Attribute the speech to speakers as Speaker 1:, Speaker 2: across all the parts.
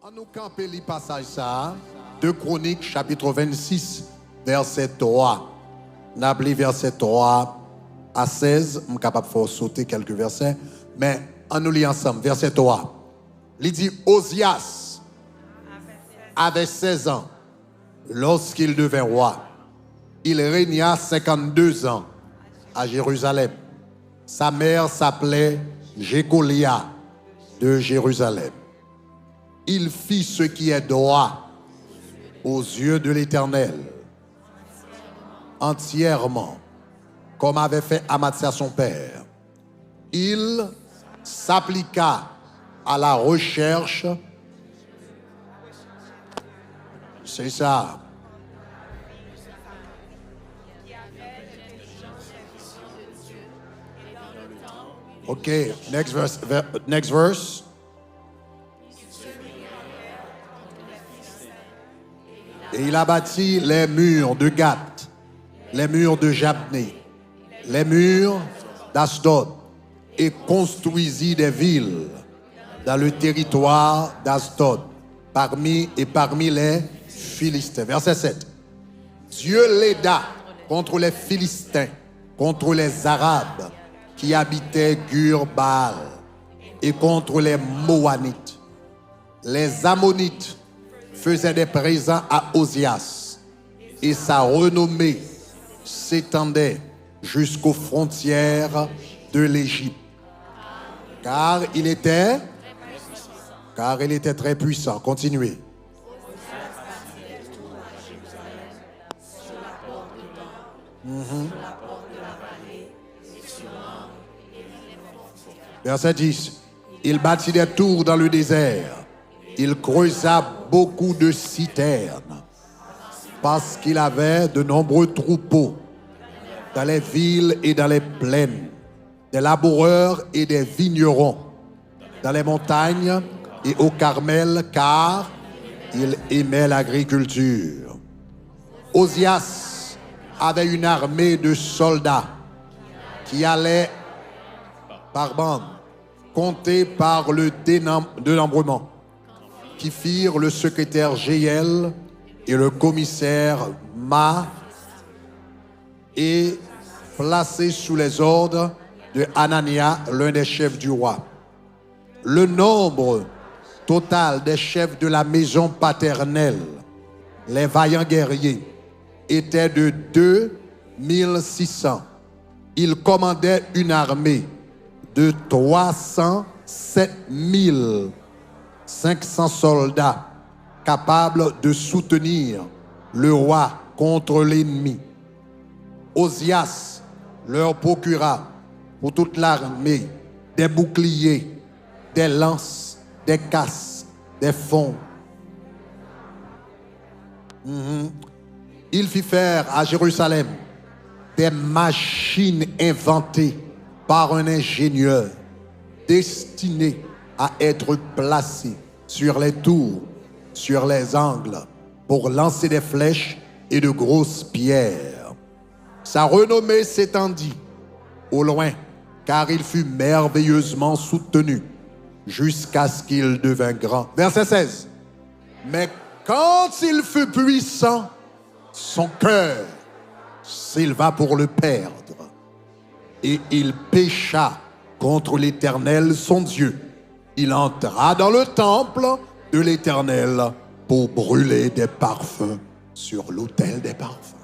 Speaker 1: En nous camper le passage ça, 2 Chroniques chapitre 26, verset 3. N'a pris verset 3 à 16, je suis capable de faire sauter quelques versets, mais on nous lit ensemble, verset 3. Il dit, Osias avait 16 ans lorsqu'il devint roi. Il régna 52 ans à Jérusalem. Sa mère s'appelait Jécolia de Jérusalem. Il fit ce qui est droit aux yeux de l'Éternel, entièrement, comme avait fait Amatsia son père. Il s'appliqua à la recherche, c'est ça. Ok, next verse. Next verse. Et il a bâti les murs de Gath, les murs de Jabné, les murs d'Ashdod, et construisit des villes dans le territoire d'Ashdod, parmi les Philistins. Verset 7. Dieu l'aida contre les Philistins, contre les Arabes qui habitaient Gur-Baal, et contre les Moanites. Les Ammonites faisaient des présents à Osias, et sa renommée s'étendait jusqu'aux frontières de l'Égypte. Car il était très puissant. Continuez. Verset 10. Il bâtit des tours dans le désert. Il creusa beaucoup de citernes parce qu'il avait de nombreux troupeaux dans les villes et dans les plaines, des laboureurs et des vignerons, dans les montagnes et au Carmel, car il aimait l'agriculture. Osias avait une armée de soldats qui allaient par bande, comptés par le dénombrement, qui firent le secrétaire Jéel et le commissaire Ma, et placés sous les ordres de Hanania, l'un des chefs du roi. Le nombre total des chefs de la maison paternelle, les vaillants guerriers, était de 2600. Ils commandaient une armée de 307 500 soldats capables de soutenir le roi contre l'ennemi. Osias leur procura pour toute l'armée des boucliers, des lances, des casques, des fonds. Il fit faire à Jérusalem des machines inventées par un ingénieur destinées à être placées sur les tours, sur les angles, pour lancer des flèches et de grosses pierres. Sa renommée s'étendit au loin, car il fut merveilleusement soutenu jusqu'à ce qu'il devint grand. Verset 16. Mais quand il fut puissant, son cœur s'éleva pour le perdre, et il pécha contre l'Éternel son Dieu. Il entra dans le temple de l'Éternel pour brûler des parfums sur l'autel des parfums.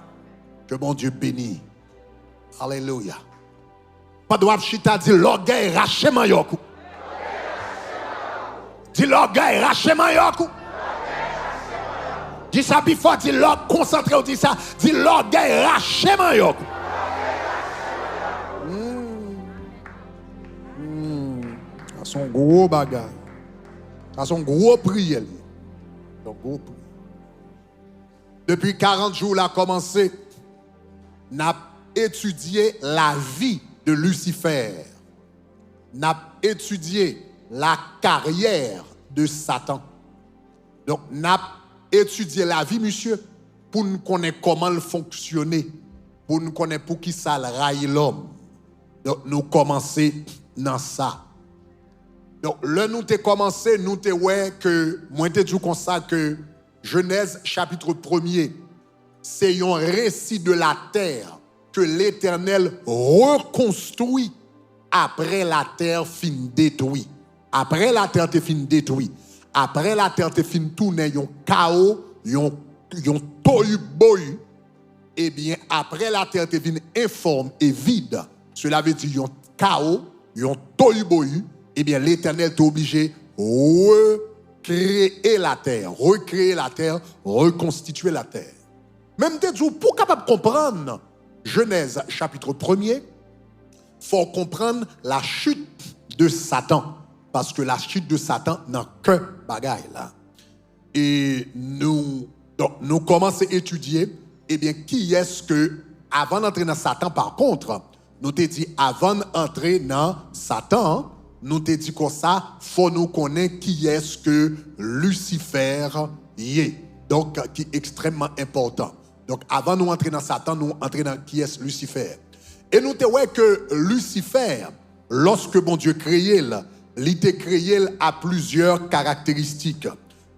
Speaker 1: Que mon Dieu bénisse. Alléluia. Pas de chita dit l'orgueil raché mayoku. Dit l'orgueil raché mayoku. Dis ça before, dis l'orgueil concentré, dis ça. Dis l'orgueil raché mayoku. Ça son gros bagage. Ça son gros prière. Depuis 40 jours, il a commencé à étudier la vie de Lucifer. N'a étudié la carrière de Satan. Donc, n'a étudié la vie, monsieur, pour nous connaître comment il fonctionnait, pour nous connaître pour qui ça raille l'homme. Donc, nous commençons dans ça. Donc, là, nous t'ai commencé, nous t'ai ouais que, moi t'ai dit comme ça que Genèse chapitre 1er, c'est un récit de la terre que l'Éternel reconstruit après la terre fin détruite. Après la terre te fin détruite. Après la terre te fin tourner, yon chaos, yon tohu-bohu. Eh bien, après la terre te fin informe et vide. Cela veut dire yon chaos, yon tohu-bohu. Eh bien, l'Éternel est obligé de recréer la terre, reconstituer la terre. Même pour capable comprendre Genèse chapitre 1er, il faut comprendre la chute de Satan. Parce que la chute de Satan n'a que bagaille là. Et nous commençons à étudier, eh bien, qui est-ce que, avant d'entrer dans Satan, par contre, nous t'ai dit, avant d'entrer dans Satan, nous t'ai dit comme ça, faut nous connaître qui est-ce que Lucifer y est. Donc, qui est extrêmement important. Donc, avant de nous entrer dans Satan, nous entrer dans qui est Lucifer. Et nous t'ai dit que Lucifer, lorsque bon Dieu créé, il était créé à plusieurs caractéristiques.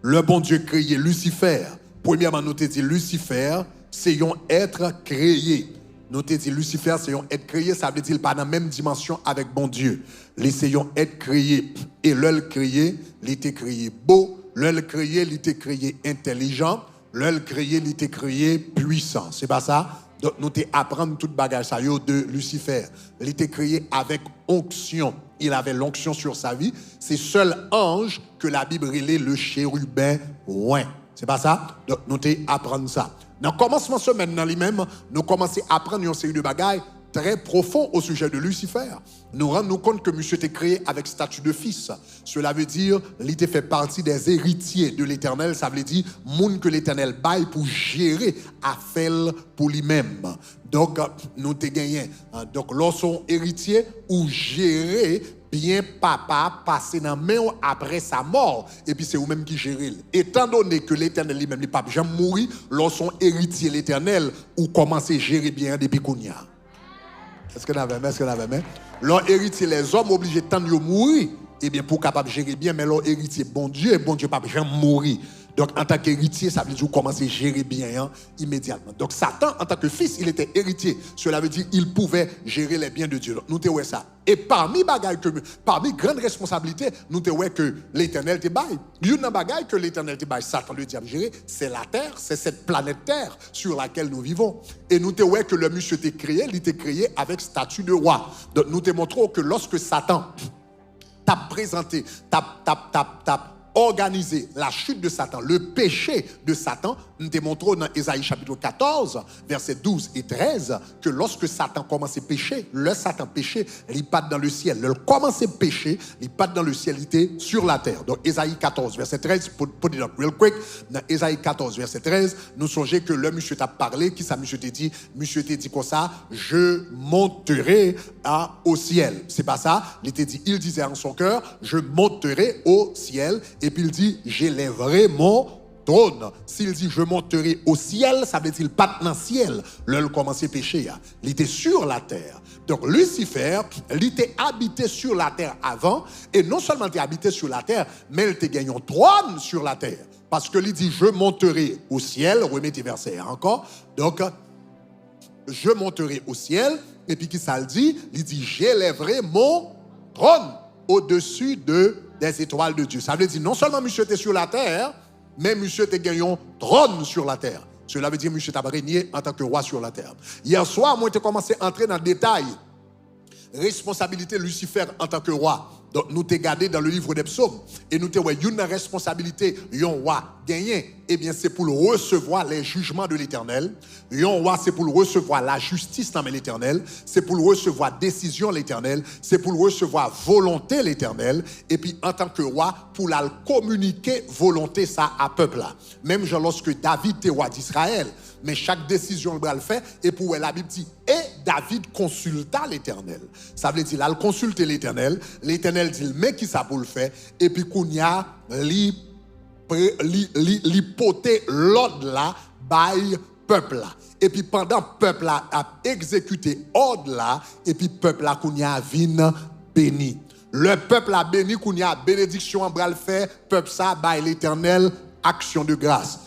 Speaker 1: Le bon Dieu créé Lucifer. Premièrement, nous t'ai dit Lucifer, c'est un être créé. Nous t'ai dit Lucifer, c'est un être créé, ça veut dire pas dans la même dimension avec bon Dieu. L'essayons être créé. Et l'œil créé, il était créé beau. L'œil créé, il était créé intelligent. L'œil créé, il était créé puissant. C'est pas ça? Donc, nous t'ai apprendre toute bagage ça de Lucifer. Il était créé avec onction. Il avait l'onction sur sa vie. C'est seul ange que la Bible relève le chérubin ouin. C'est pas ça? Donc, nous t'ai apprendre ça. Dans le commencement de semaine, dans lui-même, nous commençons à apprendre une série de bagailles très profonds au sujet de Lucifer. Nous rendons compte que monsieur était créé avec statut de fils. Cela veut dire qu'il était fait partie des héritiers de l'Éternel. Ça veut dire monde que l'Éternel baille pour gérer affaire pour lui-même. Donc, nous t'ai gagné. Donc, lorsqu'on héritier ou gérer bien papa passer dans main après sa mort et puis c'est vous-même qui gérez. Étant donné que l'Éternel lui-même n'est pas jamais mourir, lorsqu'on héritier l'Éternel ou commencer à gérer bien depuis Kounia. Est-ce que vous avez Leur héritier, les hommes obligés de tant de mourir, eh bien pour capable gérer bien, mais leur héritier, bon Dieu pas jamais mourir. Donc, en tant qu'héritier, ça veut dire que vous commencez à gérer bien immédiatement. Donc, Satan, en tant que fils, il était héritier. Cela veut dire qu'il pouvait gérer les biens de Dieu. Donc, nous avons ça. Et parmi grandes responsabilités, nous avons que l'Éternel te baille. Une bagaille que l'Éternel te baille, Satan, le diable gérer, c'est la terre, c'est cette planète terre sur laquelle nous vivons. Et nous avons que le monsieur t'est créé, il était créé avec statut de roi. Donc, nous te montrons que lorsque Satan t'a présenté, t'a organisé la chute de Satan, le péché de Satan, nous démontrons dans Ésaïe chapitre 14, versets 12 et 13, que lorsque Satan commence à pécher, le Satan péché, il part dans le ciel. Il commence à pécher, il part dans le ciel, il était sur la terre. Donc Ésaïe 14, verset 13, pour dire real quick, dans Ésaïe 14, verset 13, nous songeons que le monsieur t'a parlé, qui ça monsieur t'a dit? Monsieur t'a dit comme ça, je monterai au ciel. C'est pas ça, il disait en son cœur, je monterai au ciel. Et puis il dit, j'élèverai mon trône. S'il dit, je monterai au ciel, ça veut dire qu'il part dans le ciel. Là, il commençait à pécher. Il était sur la terre. Donc Lucifer, il était habité sur la terre avant. Et non seulement il était habité sur la terre, mais il était gagné un trône sur la terre. Parce que il dit, je monterai au ciel. Remettez verset encore. Donc, je monterai au ciel. Et puis, qui ça le dit? Il dit, j'élèverai mon trône au-dessus des étoiles de Dieu. Ça veut dire non seulement monsieur était sur la terre, mais monsieur était gagné un trône sur la terre. Cela veut dire monsieur t'a régné en tant que roi sur la terre. Hier soir, moi j'ai commencé à entrer dans le détail. Responsabilité Lucifer en tant que roi. Donc nous t'ai gardé dans le livre des psaumes et nous t'ai une responsabilité un roi gagné, eh bien c'est pour recevoir les jugements de l'Éternel. Un roi c'est pour recevoir la justice dans l'Éternel, c'est pour recevoir décision l'Éternel, c'est pour recevoir volonté l'Éternel et puis en tant que roi pour la communiquer volonté ça à peuple là. Même genre lorsque David était roi d'Israël, mais chaque décision le fait et pour la Bible dit et David consulta l'Éternel. Ça veut dire là il consulte l'Éternel, l'Éternel dit mais qui ça pour le faire et puis Kounia li poté l'ordre là by peuple là et puis pendant peuple là a exécuté ordre là et puis peuple là Kounia vient béni. Le peuple a béni, qu'on y a bénédiction en bras le fait, peuple ça, by l'Éternel, action de grâce.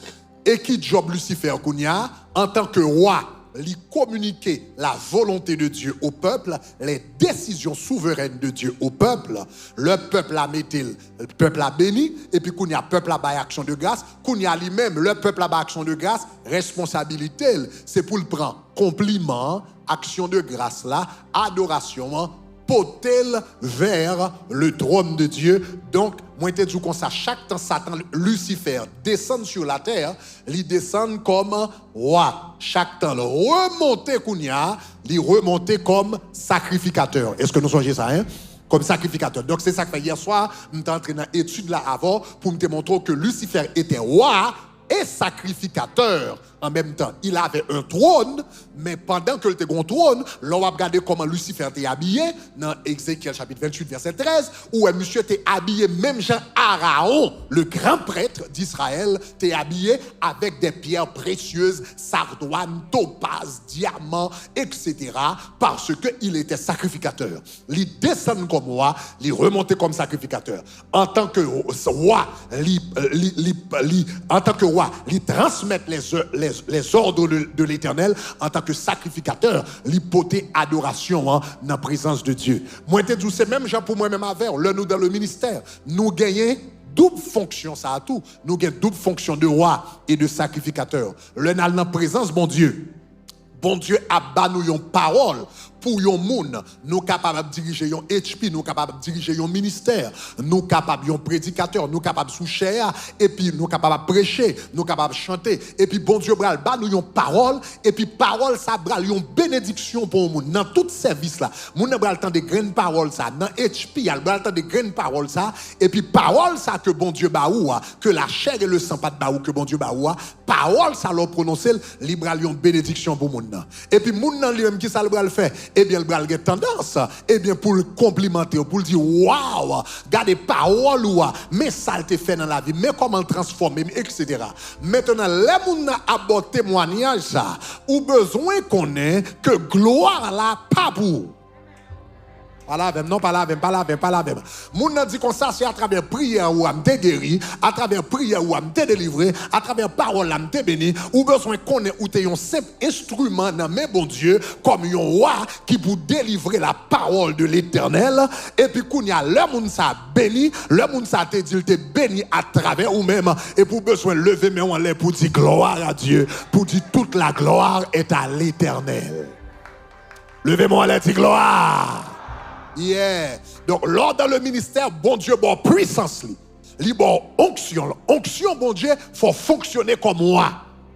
Speaker 1: Et qui job Lucifer qu'on y a, en tant que roi, lui communiquer la volonté de Dieu au peuple, les décisions souveraines de Dieu au peuple, le peuple a metté, le peuple a béni, et puis qu'on y a peuple a bail action de grâce, qu'on y a lui-même, le peuple a bail action de grâce, responsabilité, c'est pour le prendre compliment, action de grâce là, adoration, potel vers le trône de Dieu. Donc, moi, je te dis comme ça, chaque temps Satan, Lucifer, descend sur la terre, il descend comme roi. Chaque temps, il remonte comme sacrificateur. Est-ce que nous songez ça, hein? Comme sacrificateur. Donc, c'est ça que fait hier soir, je suis entré dans l'étude là avant pour me montrer que Lucifer était roi et sacrificateur en même temps. Il avait un trône, mais pendant que il était un trône, l'on va regarder comment Lucifer était habillé dans Ézéchiel chapitre 28, verset 13, où un monsieur était habillé, même Jean Araon, le grand prêtre d'Israël, était habillé avec des pierres précieuses, sardoine, topaz, diamants, etc., parce qu'il était sacrificateur. Il descend comme roi, il remontait comme sacrificateur. En tant que roi, il transmet les ordres de l'Éternel en tant que sacrificateur, l'hypothèse adoration dans la présence de Dieu. Moi, je te dis, c'est même gens pour moi-même avec, là, nous dans le ministère, nous gagnons double fonction, ça a tout. Nous gagnons double fonction de roi et de sacrificateur. Le dans la présence, bon Dieu a banni une parole pour yon moun, nous capables de diriger yon HP, nous capables de diriger yon ministère, nous capables yon prédicateur, nous capables de soucher, et puis nous capables de prêcher, nous capables de chanter, et puis bon Dieu bral ba nous yon parole, et puis parole ça bral yon bénédiction pour moun. Dans tout service là, moun bral temps de grandes paroles ça, dans HP, il bral temps de grandes paroles ça, et puis parole ça que bon Dieu ba ou, que la chair et le sang pas de ba ou, que bon Dieu ba ou, parole ça leur prononcer, li bral yon bénédiction pour moun nan. Et puis moun nan lui-même qui ça le bral fait, eh bien, le bral a tendance, eh bien, pour le complimenter, pour le dire, waouh, gardez parole, mais ça te fait dans la vie, mais comment le transformer, etc. Maintenant, les gens a abordé témoignage, ça, ou besoin qu'on ait que gloire là, pas pour. Pas la même, non, pas la même. Moun nan dit comme ça, c'est à travers prière ou am te guéri, à travers prière ou am te délivré, à travers parole am te béni, ou besoin qu'on ait ou te yon simple instrument dans mes bon Dieu, comme yon roi qui pour délivrer la parole de l'Éternel, et puis qu'on y a le moun sa béni, le moun sa te dit, te béni à travers ou même, et pour besoin lever mes en l'air pour dire gloire à Dieu, pour dire toute la gloire est à l'Éternel. Levez-moi en l'air, dire gloire. Yeah. Donc, lors dans le ministère, bon Dieu, bon puissance, bon onction. Onction, bon Dieu, faut fonctionner comme moi.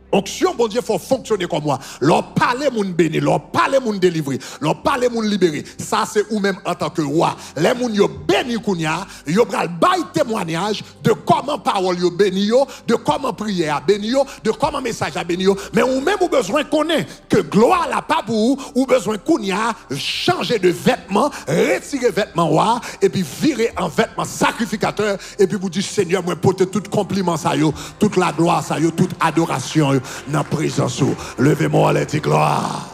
Speaker 1: Onction, bon Dieu, faut fonctionner comme moi. Leur parler moun béni, leur parler moun délivré, leur parler moun libéré. Ça, c'est ou même en tant que roi. Les moun yo béni kounya, yo bral bay témoignage de comment parole yo béni yo, de comment prière a béni yo, de comment message a béni yo. Mais ou même ou besoin connaît que gloire la pas pour ou besoin kounya changer de vêtements, retirer vêtements roi, et puis virer en vêtements sacrificateur, et puis vous dire Seigneur, moi porter tout compliment ça yo, toute la gloire ça yo, toute adoration dans la présence. Levez-moi à dit gloire.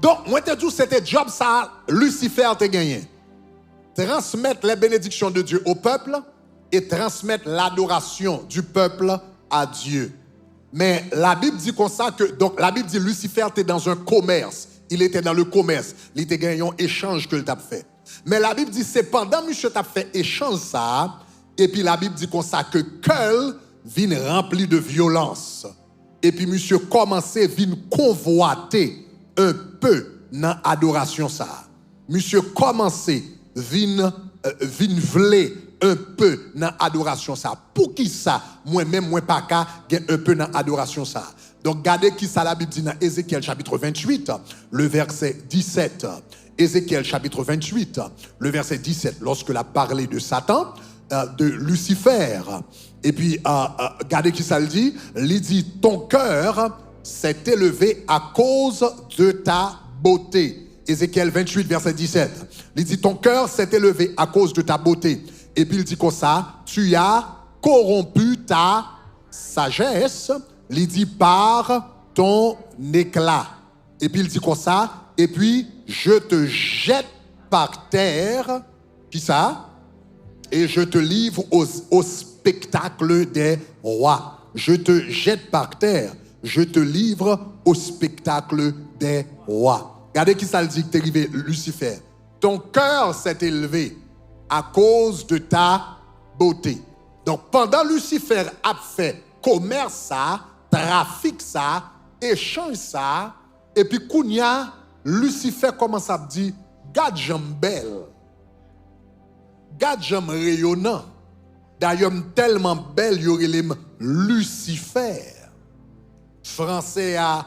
Speaker 1: Donc, moi, te dis, c'était job ça, Lucifer te gagné. Transmettre les bénédictions de Dieu au peuple et transmettre l'adoration du peuple à Dieu. Mais la Bible dit comme ça que, donc la Bible dit Lucifer était dans un commerce. Il était dans le commerce. Il était gagné un échange que il t'a fait. Mais la Bible dit, c'est pendant monsieur t'a fait échange ça, et puis la Bible dit comme ça que Keul vin rempli de violence. Et puis monsieur commençait vin convoiter un peu dans l'adoration ça. Monsieur commençait vin vler un peu dans l'adoration ça. Pour qui ça? Moi-même, moi pas qu'à un peu dans l'adoration ça. Donc regardez qui ça la Bible dit dans Ézéchiel chapitre 28, le verset 17. Ézéchiel chapitre 28, le verset 17, lorsque l'a parlé de Satan, de Lucifer. Et puis, regardez qui ça le dit. Il dit, ton cœur s'est élevé à cause de ta beauté. Ézéchiel 28, verset 17. Il dit, ton cœur s'est élevé à cause de ta beauté. Et puis il dit comme ça, tu as corrompu ta sagesse. Il dit, par ton éclat. Et puis il dit comme ça, et puis je te jette par terre, qui ça? Et je te livre au spectacle des rois. Je te jette par terre, je te livre au spectacle des rois. Regardez qui ça le dit que t'es arrivé, Lucifer. Ton cœur s'est élevé à cause de ta beauté. Donc pendant Lucifer a fait commerce ça, trafic ça, échange ça, et puis Kounia, Lucifer commence à dire, garde j'aime belle, garde j'aime rayonnant. D'ailleurs, tellement belle, il y aurait les Lucifer. Français a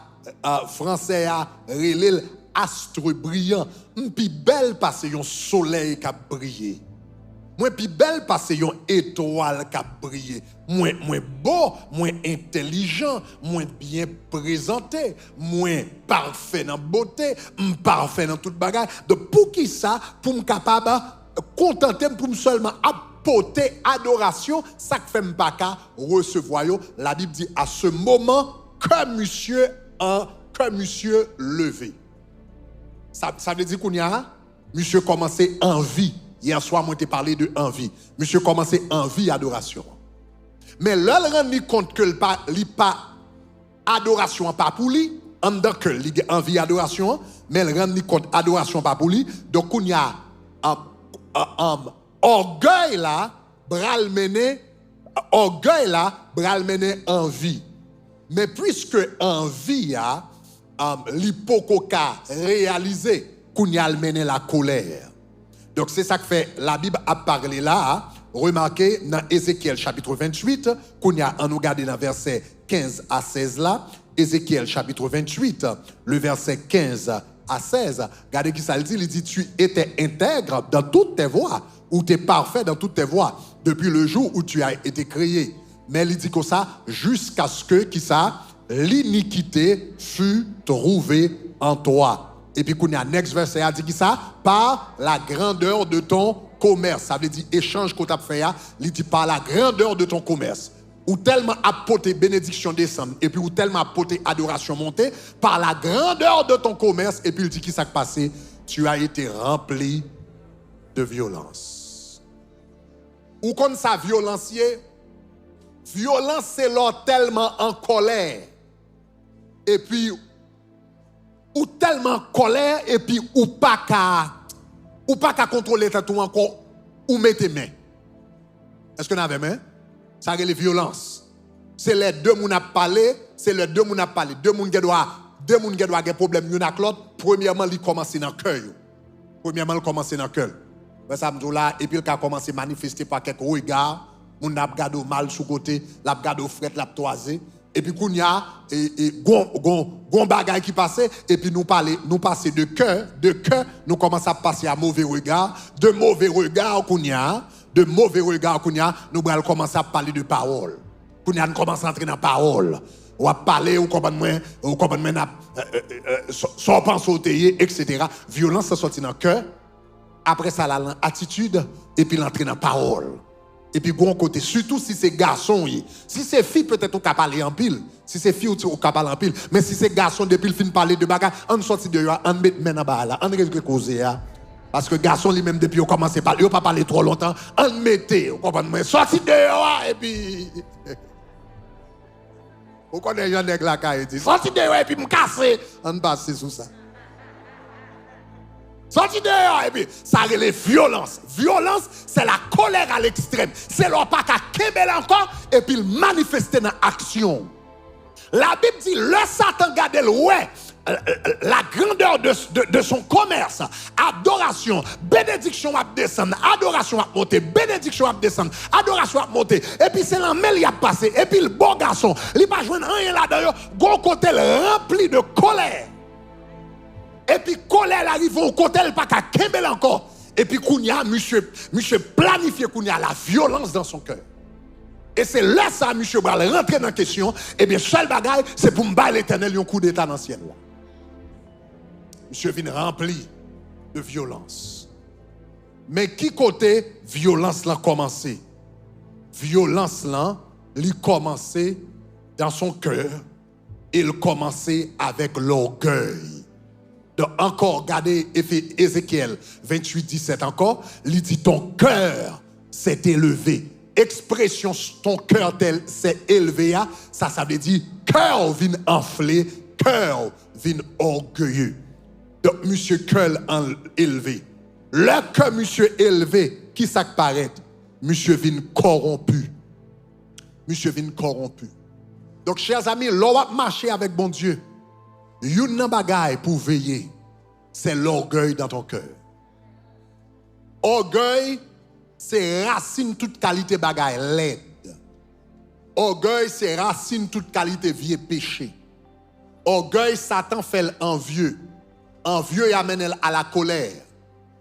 Speaker 1: relé astre brillant. Puis belle parce que un soleil qui a brillé. Moins plus belle parce que une étoile qui a brillé. Moins beau, moins intelligent, moins bien présenté, moins parfait dans beauté, parfait dans toute bagarre. Donc pour qui ça, pour me capable contenter pour me seulement apporter adoration, ça que fait pas qu'à recevoir. La Bible dit à ce moment que monsieur levé. Ça veut dire qu'on y a monsieur commencé en vie. Hier soir, moi, j'ai parlé de envie. Monsieur commençait envie, adoration. Mais là, il rend compte que pas adoration pas pour lui, en dedans que il envie, adoration, mais il rend compte adoration pas pour lui. Donc, il y a orgueil là, bral mené envie. Mais puisque envie a l'hypococa réalisé, qu'on y a mené la colère. Donc c'est ça que fait la Bible a parlé là. Remarquez dans Ézéchiel chapitre 28, qu'on y a en nous garder dans verset 15 à 16 là. Ézéchiel chapitre 28, le verset 15 à 16. Regardez qui ça le dit. Il dit tu étais intègre dans toutes tes voies, ou tu es parfait dans toutes tes voies, depuis le jour où tu as été créé. Mais il dit comme ça, jusqu'à ce que qui ça, l'iniquité fut trouvée en toi. Et puis, qu'on y a next verset, a dit qui ça? Par la grandeur de ton commerce. Ça veut dire échange qu'on t'a fait, il dit par la grandeur de ton commerce. Ou tellement apporter bénédiction descendre, et puis ou tellement apporter adoration monter, par la grandeur de ton commerce, et puis il dit qui s'est passé? Tu as été rempli de violence. Ou comme ça, violence, c'est l'or tellement en colère. Et puis, ou tellement en colère, et puis ou pas qu'à contrôler tout encore, ou mettre tes mains. Est-ce que vous avez main? Ça c'est les violences. C'est les deux qui ont parlé, c'est les deux qui ont parlé. Deux qui doivent avoir des problèmes l'un avec l'autre. Premièrement, ils commencent dans le cœur. Ça me dit là, et puis il a commencé à manifester par quelques regards. On a regardé mal sous côté, l'a regardé fret, l'a toisé. Et puis qu'on y a gon bagay qui passait, et puis nous passer de cœur, nous commençons à passer à mauvais regard, de mauvais regard qu'on y a, nous allons commencer à parler de parole. Qu'on y a, nous commençons à entrer dans la parole. On va parler, on comprend sans penser, etc. Violence, ça sortit dans le cœur. Après ça, l'attitude, et puis l'entrer dans la parole. Et puis, bon côté, surtout si c'est garçon, si c'est fille, peut-être on peut parler en pile. Si c'est fille, on peut parler en pile. Mais si c'est garçon, depuis le fin de parler de bagarre, on sortit de là, on met main en bas là, on reste causer. Parce que garçon, lui-même, depuis on commence à parler, on pas parler trop longtemps, on mettait, on comprend, sorti de là, et puis. Vous connaissez un nègre là qui dit, sorti de là, et puis me casser, on passe sous ça. Sorti dehors, et puis ça a les violences. Violence, c'est la colère à l'extrême. C'est leur pas qu'à kébel encore, et puis manifester dans l'action. La Bible dit, le Satan garde la grandeur de son commerce. Adoration, bénédiction à descendre, adoration à monter, bénédiction à descendre, adoration à monter. Et puis c'est l'emmêle qui a passé. Et puis le bon garçon, il n'a pas joué rien là-dedans. Gon côté rempli de colère. Et puis, colère arrive au côté, elle pas qu'à kembel encore. Et puis, Kounia, monsieur planifié Kounia la violence dans son cœur. Et c'est là ça, monsieur Bral, rentrer dans la question. Et bien, seul bagaille, c'est pour me battre l'éternel, un coup d'état dans le ciel. Là. Monsieur vient rempli de violence. Mais qui côté violence l'a commencé? Violence là, il commençait dans son cœur. Il commençait avec l'orgueil. Donc encore, regardez Ézéchiel 28, 17 encore, il dit ton cœur s'est élevé. Expression ton cœur s'est élevé, ça veut dire cœur vient enflé, cœur vient orgueilleux. Donc monsieur cœur élevé. Le cœur monsieur élevé, qui ça paraît? Monsieur vient corrompu. Monsieur vient corrompu. Donc chers amis, l'on marcher avec bon Dieu. Une bagaille pour veiller, c'est l'orgueil dans ton cœur. Orgueil, c'est racine toute qualité bagaille laide. Orgueil, c'est racine toute qualité vieux péché. Orgueil, Satan fait l'envieux. Envieux amène à la colère.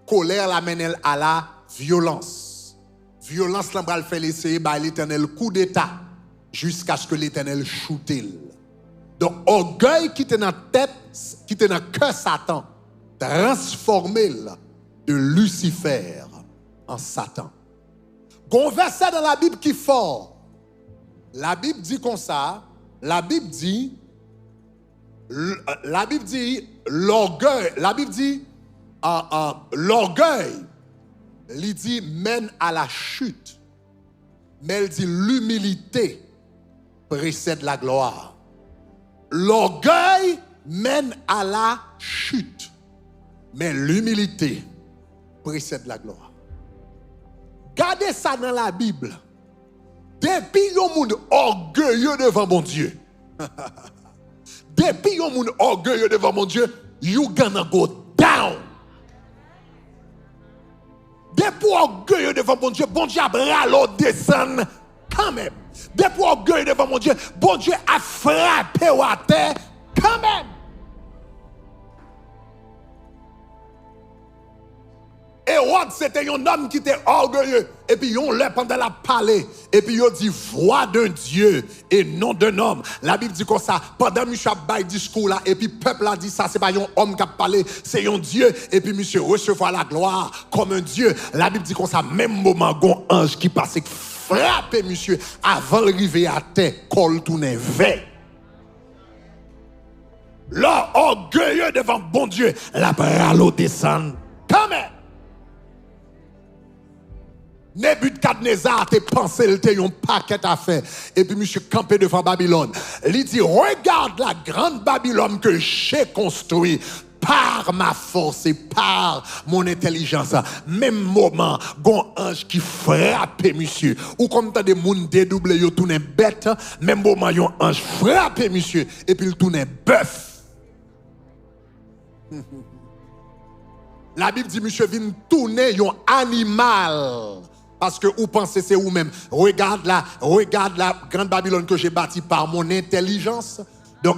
Speaker 1: Colère l'amène à la violence. Violence l'amène fait l'essayer par l'Éternel coup d'état jusqu'à ce que l'Éternel choute. Donc, orgueil qui était dans la tête, qui était dans le cœur Satan, transformé de Lucifer en Satan. Gon verset dans la Bible qui est fort. La Bible dit comme ça, la Bible dit l'orgueil, la Bible dit l'orgueil, il dit mène à la chute. Mais elle dit l'humilité précède la gloire. L'orgueil mène à la chute, mais l'humilité précède la gloire. Gardez ça dans la Bible. Depuis le monde orgueilleux devant mon Dieu, depuis le monde orgueilleux devant mon Dieu, you gonna go down. Depuis orgueilleux devant mon Dieu a bralo descend quand même. Depuis orgueil devant mon Dieu a frappé à terre quand même. Hérode, c'était un homme qui était orgueilleux. Et puis, on l'a pendant la parler. Et puis, il dit voix d'un Dieu et non d'un homme. La Bible dit comme ça. Pendant monsieur a bail discours là. Et puis, peuple a dit ça. C'est pas un homme qui a parlé. C'est un Dieu. Et puis, monsieur recevoir la gloire comme un Dieu. La Bible dit comme ça. Même moment, un ange qui passait frapper monsieur avant d'arriver à terre. Col tourné vert. Là, orgueilleux devant bon Dieu. La bralo descend. Quand même. Nebukadnezar te pensé il te un paquet à faire et puis monsieur campé devant Babylone. Il dit regarde la grande Babylone que j'ai construite par ma force et par mon intelligence. Même moment, gon ange qui frappe monsieur ou comme t'as des monde dédoublé yo tourné bête, même moment yon ange frappe monsieur et puis il tourne bœuf. La Bible dit monsieur vient tourner un animal. Parce que vous pensez c'est vous-même. Regarde la grande Babylone que j'ai bâtie par mon intelligence. Donc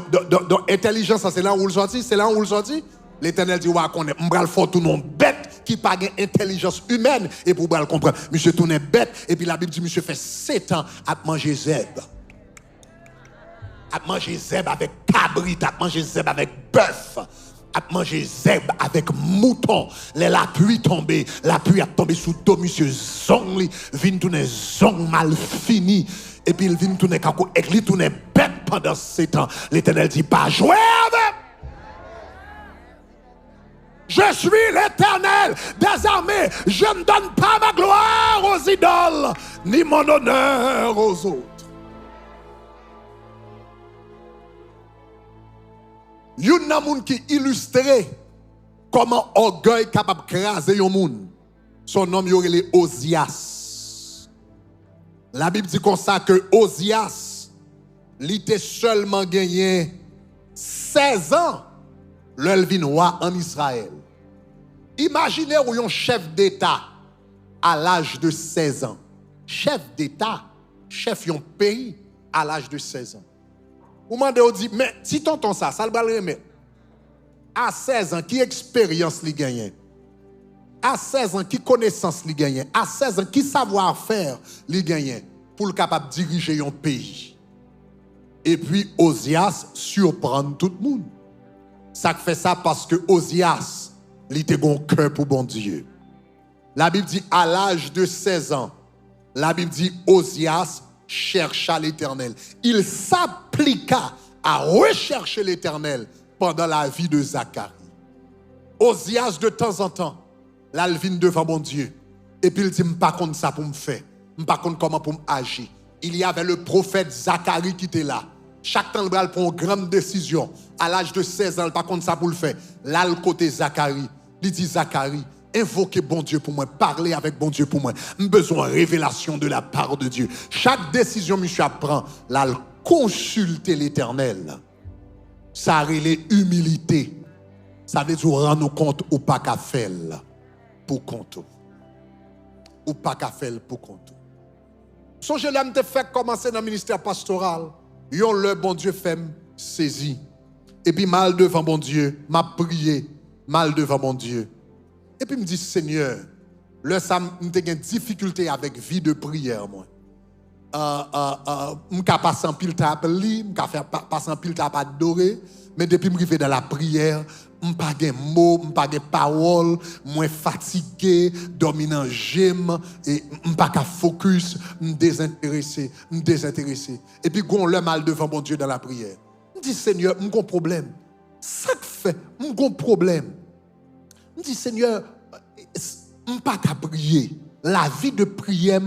Speaker 1: intelligence, c'est là où vous sorti. C'est là où vous sorti. L'Éternel dit, ouais, qu'on est, m'bral fort tout non bête qui pas gain intelligence humaine. Et pour le comprendre, monsieur tourne bête. Et puis la Bible dit, monsieur fait 7 ans à manger zèbre. À manger zèbre avec cabrit, à manger zèbre avec bœuf. À manger zèbre avec mouton. La pluie tombée, la pluie a tombé sous dos, monsieur zong, vin tourner zong mal fini. Et puis il vient tourner kako, et il tourne bête pendant 7 ans. L'Éternel dit, pas jouer avec. Je suis l'Éternel des armées. Je ne donne pas ma gloire aux idoles, ni mon honneur aux autres. Il y a un monde qui illustre comment orgueil est capable de craser un monde. Son nom est Osias. La Bible dit comme ça que Osias, il était seulement gagné 16 ans l'Elvin roi en Israël. Imaginez un chef d'État à l'âge de 16 ans. Chef d'État, chef d'un pays à l'âge de 16 ans. Vous m'avez dit, mais si tonton ça le va le remettre. À 16 ans, qui expérience li gagne? À 16 ans, qui connaissance li gagne? À 16 ans, qui savoir-faire li gagne? Pour le capable de diriger un pays. Et puis, Osias surprend tout le monde. Ça fait ça parce que Osias, il était bon cœur pour bon Dieu. La Bible dit, à l'âge de 16 ans, la Bible dit, Osias chercha l'Éternel. Il s'appliqua à rechercher l'Éternel pendant la vie de Zacharie. Osias de temps en temps, là, il vient devant mon Dieu. Et puis il dit, je ne sais pas contre ça pour me faire. Je ne sais pas contre comment pour m'agir. Il y avait le prophète Zacharie qui était là. Chaque temps, il prend une grande décision. À l'âge de 16 ans, il n'a pas contre ça pour le faire. Là, le côté Zacharie, il dit, Zacharie, invoquez bon Dieu pour moi, parlez avec bon Dieu pour moi. J'ai besoin de révélation de la part de Dieu. Chaque décision, monsieur prend, là, consulter l'Éternel. Ça relève humilité. Ça veut dire rendre compte ou pas qu'à faire pour compte. Ou pas qu'à faire pour compte. So je l'aime te faire commencer dans le ministère pastoral. Yon le bon Dieu fait saisi. Et puis mal devant mon Dieu, m'a prié, mal devant mon Dieu. Et puis me dit Seigneur, le sam m'te une difficulté avec vie de prière moi. M'ka passer en pile tap li, m'ka faire passer en pile tap adorer, mais depuis m'rivé dans la prière, m'pa gen mot, m'pa gen parole, moins fatigué, dominant j'aime et m'pa ka focus, m'désintéressé. Et puis gon le mal devant mon Dieu dans la prière. M'di Seigneur, m'gon problème. Ça fait, m'gon problème. M'di Seigneur, m'pa ka prier. La vie de prière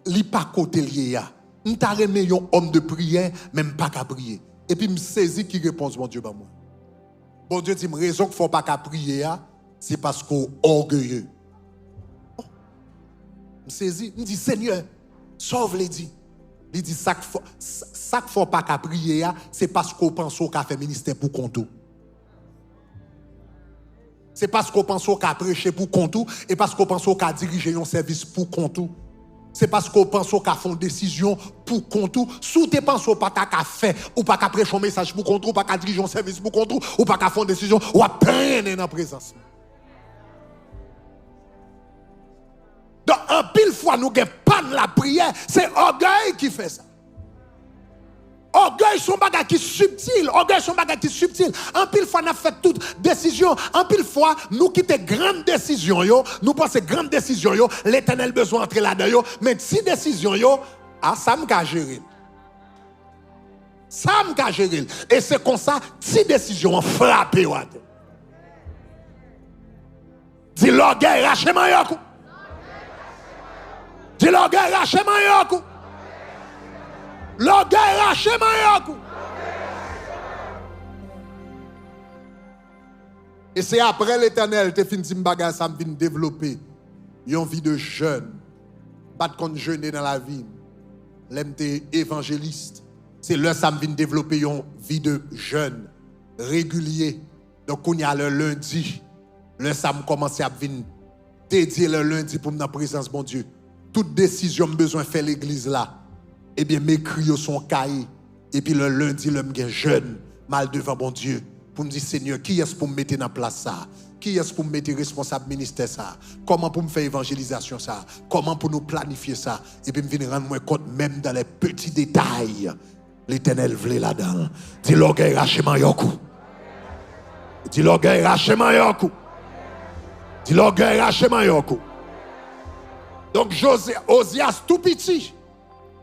Speaker 1: li pas côté lié ya. M'ta remé yon homme de prière, même pas qu'à prier. Et puis me saisi qui répond mon Dieu ba moi. Bon Dieu dit me raison qu'il faut pas qu'à prier ya, c'est parce qu'on orgueilleux. Oh. Me saisi, me dit Seigneur, sauve les dit. Il dit ça qu'il faut pas qu'à prier ya, c'est parce qu'on pense qu'à faire ministère pour compte. C'est parce qu'on pense qu'à prêcher pour compte et parce qu'on pense qu'à diriger un service pour compte. C'est parce qu'on pense qu'à faire une décision pour compte. Sous tes pensées, pas qu'à faire, ou pas qu'à prêcher un message pour compte, ou pas qu'à diriger un service pour compte, ou pas qu'à faire une décision, ou à peine dans la présence. Donc, en pile fois, nous n'avons pas de la prière, c'est orgueil qui fait ça. Orgueil, son bagage qui est subtil. Orgueil, son bagage qui est subtil. En pile fois, nous fait toute décision. En pile fois, nous quittons grande décision. Nous pensons grande décision. L'Éternel besoin d'entrer là-dedans. Mais si décision, ça me gérer. Ça me gérer. Et c'est comme ça, si décision frappé. Dis l'orgueil, rachez-moi. Dis l'orgueil, rachez-moi. L'orgueil raché mayoku. Et c'est après l'Éternel te fin di m'bagay ça m'vin développer une vie de jeune. Pas de compte jeûner dans la vie. L'aime évangéliste. C'est là ça m'vin développer une vie de jeune régulier. Donc on y a le lundi, le ça me commencer à venir dédier le lundi pour la présence de mon Dieu. Toute décision besoin faire l'église là. Eh bien, mes cris sont caillés. Et puis le lundi, l'homme est jeune, mal devant mon Dieu, pour me dire, Seigneur, qui est-ce pour me mettre en place ça? Qui est-ce pour me mettre responsable ministère ça? Comment pour me faire évangélisation ça? Comment pour nous planifier ça? Et puis, me venir rendre compte, même dans les petits détails, l'Éternel voulait là-dedans. Dis l'orgueil, rachez-moi yoku. Dis l'orgueil, rachez-moi yoku. Dis l'orgueil, rachez-moi yoku. Donc, Osias tout petit.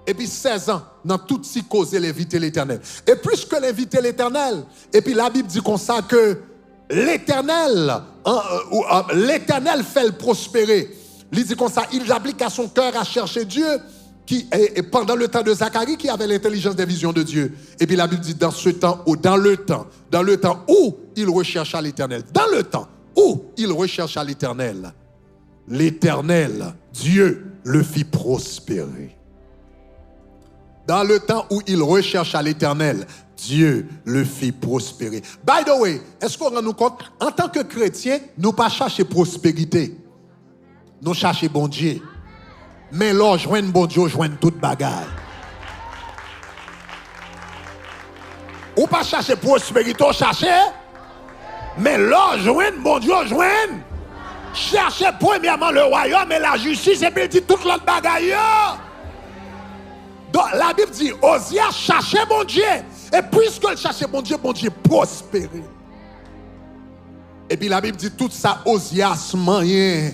Speaker 1: Et puis 16 ans, dans toute si cause, l'inviter l'Éternel. Et plus que l'inviter l'Éternel, et puis la Bible dit comme ça que l'Éternel fait le prospérer. Il dit comme ça, il applique à son cœur à chercher Dieu, et pendant le temps de Zacharie, qui avait l'intelligence des visions de Dieu. Et puis la Bible dit dans ce temps, ou dans le temps où il rechercha l'Éternel. Dans le temps où il rechercha l'Éternel, l'Éternel, Dieu, le fit prospérer. Dans le temps où il recherche à l'Éternel, Dieu le fit prospérer. By the way, est-ce qu'on rend nous compte, en tant que chrétien, nous pas chercher prospérité. Nous cherchons bon Dieu. Mais là, joindre bon Dieu, joindre toute bagaille. Ou pas chercher prospérité, chercher. Mais là, joindre bon Dieu, joindre. Cherchez premièrement le royaume et la justice et puis dit toute l'autre bagaille. Donc la Bible dit, Osias cherchait mon Dieu. Et puisque il cherchait mon Dieu prospérait. Et puis la Bible dit, tout ça, Osias moyen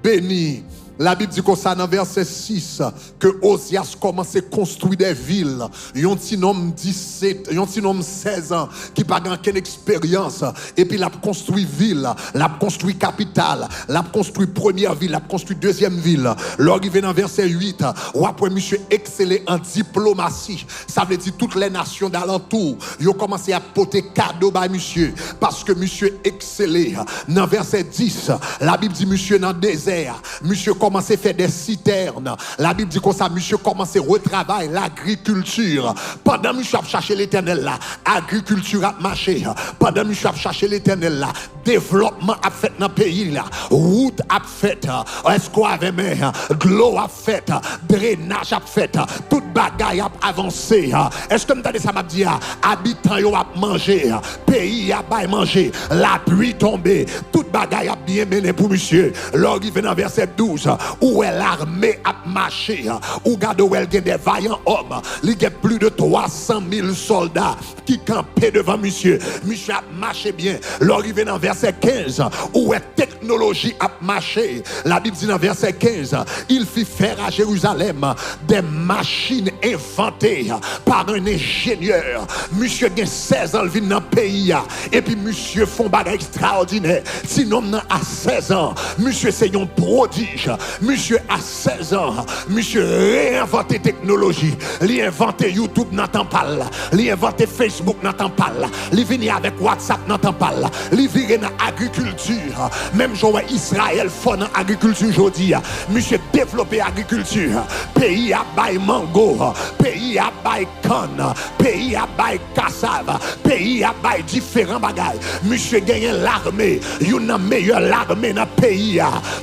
Speaker 1: béni. La Bible dit comme ça dans verset 6 que Osias commence à construire des villes. Un petit homme 17, un petit homme 16 ans qui n'a pas aucune expérience. Et puis il a construit ville, il a construit capitale, il a construit première ville, il a construit deuxième ville. L'arrivée dans verset 8, ou après monsieur excellé en diplomatie. Ça veut dire toutes les nations d'alentour. Ils ont commencé à porter cadeau à monsieur parce que monsieur excellé. Dans verset 10, la Bible dit monsieur dans le désert, monsieur commencé à faire des citernes. La Bible dit comme ça, monsieur commencé à retravailler l'agriculture. Pendant que monsieur a cherché l'éternel là, agriculture a marché. Pendant que monsieur a cherché l'éternel là, développement a fait dans le pays là, route a fait, escouade avait mis, glow a fait, drainage a fait, toute bagaille a avancé. Est-ce que vous ça m'a dit, habitants yo a mangé, pays a bail manger, la pluie tombée, toute bagaille a bien mené pour monsieur. L'arrivée dans verset 12, où est l'armée a marché, où garde où elle des vaillants hommes, il y a plus de 300 000 soldats qui campaient devant monsieur. Monsieur a marché bien. L'arrivée dans verset 15, où est technologie a marché. La Bible dit dans verset 15, il fit faire à Jérusalem des machines inventées par un ingénieur. Monsieur a 16 ans, il vient dans le pays. Et puis monsieur font bagage extraordinaire. Sinon, à 16 ans, monsieur c'est un prodige. Monsieur a 16 ans, monsieur réinventé technologie. Il a inventé YouTube, n'entend pas là. Il a inventé Facebook, n'entend pas là. Il vient avec WhatsApp, n'entend pas là. Il vient dans l'agriculture. Même Joël Israël font dans l'agriculture aujourd'hui. Monsieur développé l'agriculture. Pays a bail mango, pays a bail canne, pays a bail cassave, pays a bail différents bagages. Monsieur gagne l'armée. Il a meilleure l'armée dans le pays.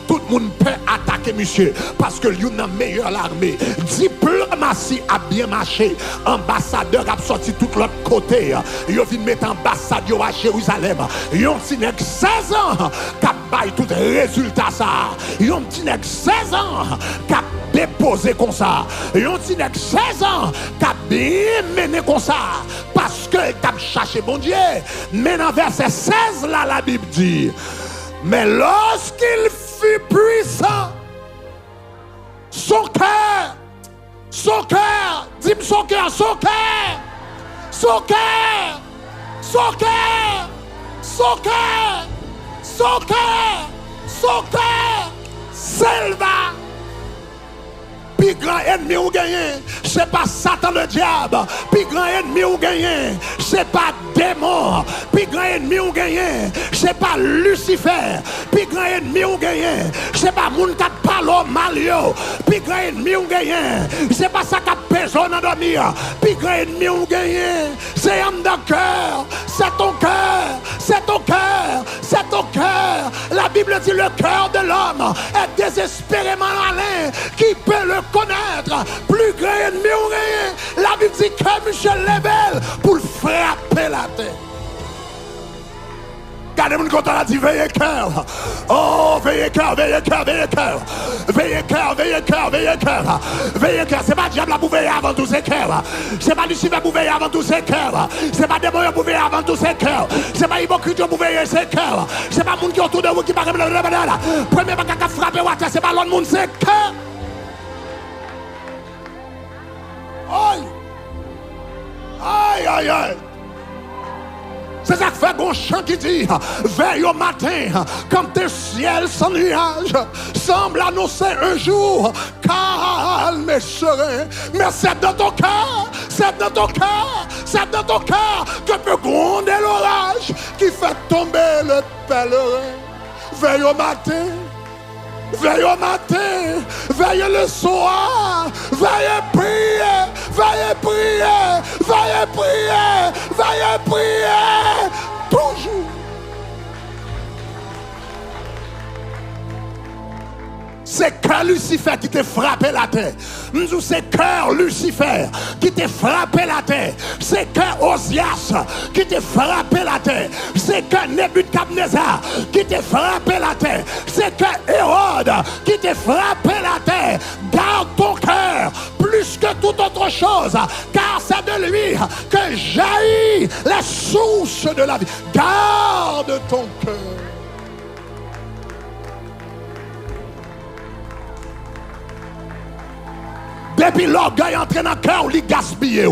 Speaker 1: Tout le monde peut attaquer monsieur parce que il a meilleure l'armée. Diplomatie a bien marché. Ambassadeur a sorti tout l'autre côté. Il vient mettre ambassadeur à Jérusalem. Il a un petit 16 ans qui a bail tout résultat ça. Il a un petit 16 ans qui a déposé comme ça. Il a un petit 16 ans qui a bien mené comme ça. Parce que il a cherché bon Dieu. Mais dans verset 16 là, la Bible dit, mais lorsqu'il fut puissant, son cœur, dis-moi son cœur, son cœur, son cœur, son cœur, son cœur, son cœur, son cœur s'éleva. Puis grand ennemi ou gagné, c'est pas Satan le diable. Puis grand ennemi ou gagné, c'est pas démon. Puis grand ennemi ou gagné, c'est pas Lucifer. Puis grand ennemi ou gagné, c'est pas moun qui parle malio. Puis grand ennemi ou gagné, c'est pas ça qui a besoin de dormir. Puis grand ennemi ou gagné, c'est âme de cœur, c'est ton cœur, c'est ton cœur, c'est ton cœur. La Bible dit le cœur de l'homme est désespérément malin. Qui peut le connaître? Plus grand ennemi ou rien. La Bible dit que Michel Lebel pour le frapper la tête. Regardez-moi quand on a dit veillez cœur. Oh, veillez cœur, veillez cœur, veillez cœur. Veillez cœur, veillez cœur, veillez cœur. Veillez cœur. C'est pas diable pour veiller avant tous ces cœurs. C'est pas Lucifer pour veiller avant tous ces cœurs. C'est pas démon pour veiller avant tous ces cœurs. C'est pas hypocrite pour veiller ces cœurs. C'est pas monde qui autour de vous qui parle de la premier bagage qui a frappé water, c'est pas l'autre monde, c'est cœur. Aïe! Aïe, aïe, aïe! C'est ça que fait un chant qui dit, veille au matin, quand tes ciels sans nuages semblent annoncer un jour calme et serein. Mais c'est dans ton cœur, c'est dans ton cœur, c'est dans ton cœur que peut gronder l'orage qui fait tomber le pèlerin. Veille au matin. Veille au matin, veille le soir, veille prier, veille prier, veille prier, veille prier, toujours. C'est cœur Lucifer qui t'a frappé la terre. C'est cœur Lucifer qui t'a frappé la terre. C'est cœur Osias qui t'a frappé la terre. C'est cœur Nebuchadnezzar qui t'a frappé la terre. C'est cœur Hérode qui t'a frappé la terre. Garde ton cœur plus que toute autre chose, car c'est de lui que jaillit la source de la vie. Garde ton cœur. Depuis l'orgueil entre dans le cœur, il gaspille.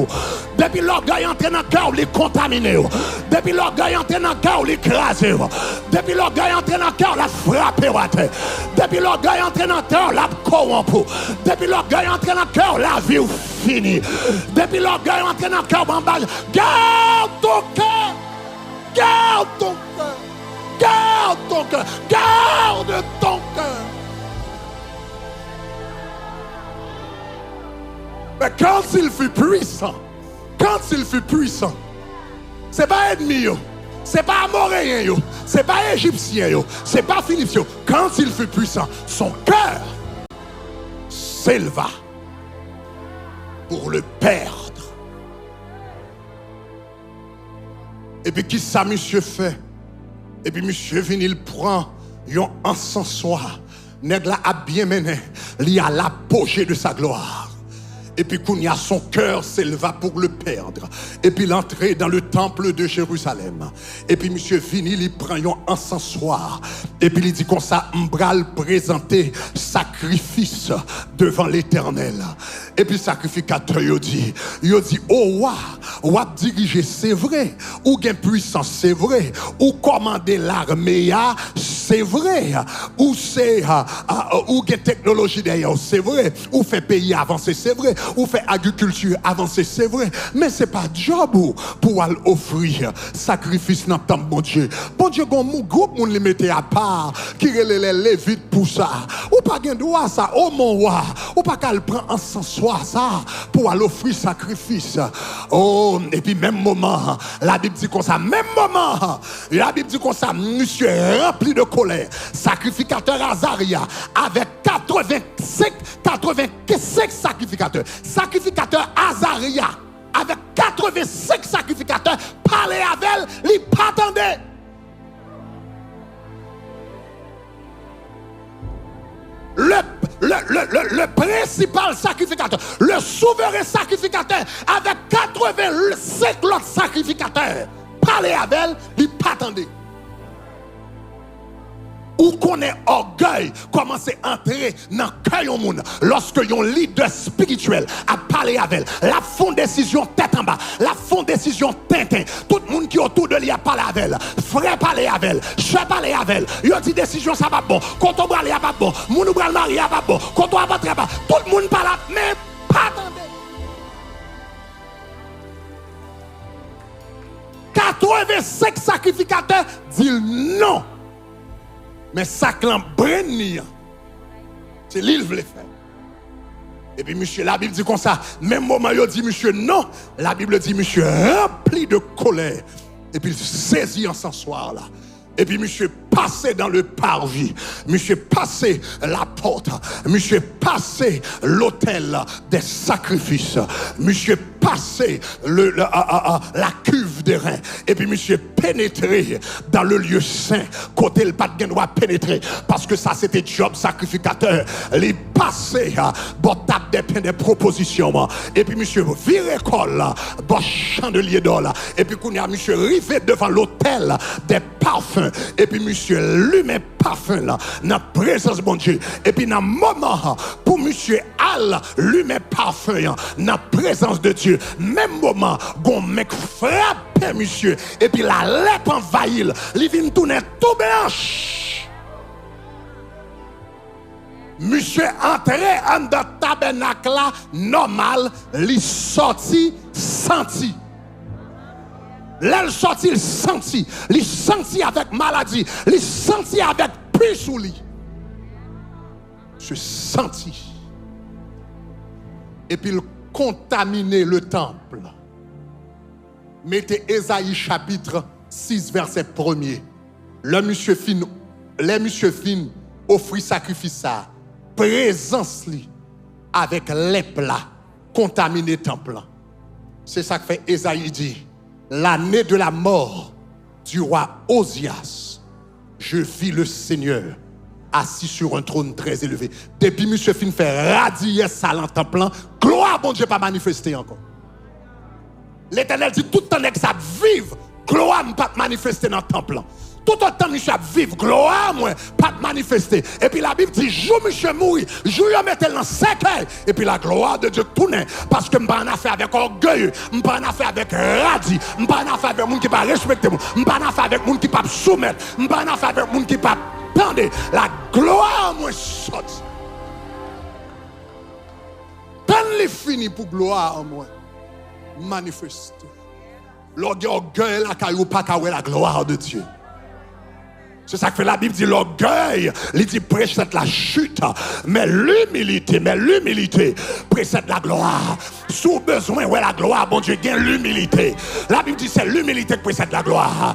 Speaker 1: Depuis l'orgueil entre dans le cœur, il contamine. Depuis l'orgueil entre dans le cœur, il écrase. Depuis l'orgueil entre dans le cœur, il frappe. Depuis l'orgueil entre dans le cœur, il corrompt. Depuis l'orgueil entre dans le cœur, la vie finie. Depuis l'orgueil entre dans le cœur, garde ton cœur. Garde ton cœur. Garde ton cœur. Garde ton cœur. Mais quand il fut puissant, c'est pas ennemi, c'est pas amoréen, c'est pas égyptien, c'est pas philippien. Quand il fut puissant, son cœur s'éleva pour le perdre. Et puis qui ça monsieur fait? Et puis monsieur vient, il prend un encensoir. Nèg la a bien mené, il y a l'apogée de sa gloire. Et puis Kounia, son cœur s'éleva pour le perdre. Et puis l'entrée dans le temple de Jérusalem. Et puis monsieur vini, il prend un encensoir. Et puis il dit comme ça, m'bral présenter sacrifice devant l'Éternel. Et puis sacrificateur il dit, oh wa diriger c'est vrai, ou gain puissance c'est vrai, ou commander l'armée c'est vrai, ou c'est ou gain technologie derrière c'est vrai, ou fait pays avancer c'est vrai, ou fait agriculture avancer c'est vrai, mais c'est pas job pour offrir sacrifice dans le temple bon Dieu. Bon Dieu gon groupe moun li mette à part qui relève les lévites pour ça. Ou pas gain droit ça oh mon roi, ou pas qu'elle prend encensoir ça pour aller offrir sacrifice. Oh, et puis même moment, la Bible dit comme ça, monsieur rempli de colère, sacrificateur Azaria avec 85 sacrificateurs. Sacrificateur Azaria avec 85 sacrificateurs parlait avec elle, il pas attendait. Le principal sacrificateur, le souverain sacrificateur, avec 85 autres sacrificateurs, parler avec elle, il pas attendait. Ou qu'on est orgueil, commencer à entrer dans le cœur du monde. Lorsque un leader spirituel a parlé avec elle, la fond décision tête en bas, la fond décision tintin. Tout le monde qui est autour de lui a parlé avec elle. Frère parlé avec elle, chef parlé avec elle. Il a dit décision ça va bon. Quand on va aller à pas bon, mon ou bral marié à pas bon. Quand on va pas très bas, tout le monde parle mais pas attendez. 85 sacrificateurs disent non. Mais ça clan Brenni, c'est lui qui voulait faire. Et puis monsieur, la Bible dit comme ça, même moment il dit monsieur non, la Bible dit monsieur rempli de colère. Et puis il saisit en s'asseoir là. Et puis monsieur passé dans le parvis, monsieur passé la porte, monsieur passé l'autel des sacrifices, monsieur passé la cuve des reins, et puis monsieur pénétré dans le lieu saint, côté le pas de droit pénétrer, parce que ça c'était job sacrificateur, les passé bon table des propositions, et puis monsieur viré col, bon chandelier d'or, et puis qu'on a monsieur rivé devant l'autel des parfums, et puis monsieur lui-même parfum là, dans la présence de mon Dieu, et puis dans le moment pour monsieur Al lui-même parfum dans la présence de Dieu, même moment gon mec frappe monsieur, et puis la lèpre envahit, il vient tourner tout blanche. Monsieur entré en dans tabernacle là normal, il sorti senti. L'elle sorti, il senti avec maladie, il senti avec pluie sous lui. Je senti. Et puis il contaminé le temple. Mettez Ésaïe chapitre 6 verset 1er. Le monsieur fin offrit sacrifice ça. Présence li avec les plats contaminé temple. C'est ça que fait Ésaïe dit. L'année de la mort du roi Osias, je vis le Seigneur assis sur un trône très élevé. Depuis monsieur fin fait radier ça dans le temple, gloire bon Dieu pas manifester encore. L'Éternel dit tout le temps que ça vive, gloire pas manifester dans le temple. tout autant monsieur vivre gloire moi pas manifester. Et puis la Bible dit jour monsieur mourir, jour il mettait dans cercueil et puis la gloire de Dieu tourne parce que m'pas en affaire avec orgueil, m'pas en affaire avec radis, m'pas en affaire avec monde qui pas respecter, m'pas en affaire avec monde qui pas soumettre, m'pas en affaire avec monde qui pas tendre. La gloire moi sorti. Quand il fini pour gloire en moi manifester. L'orgueil la caillou pas la gloire de Dieu. C'est ça que fait la Bible dit l'orgueil, il dit précède la chute, mais l'humilité précède la gloire. Sous besoin ouais la gloire, bon Dieu gagne l'humilité. La Bible dit c'est l'humilité qui précède la gloire.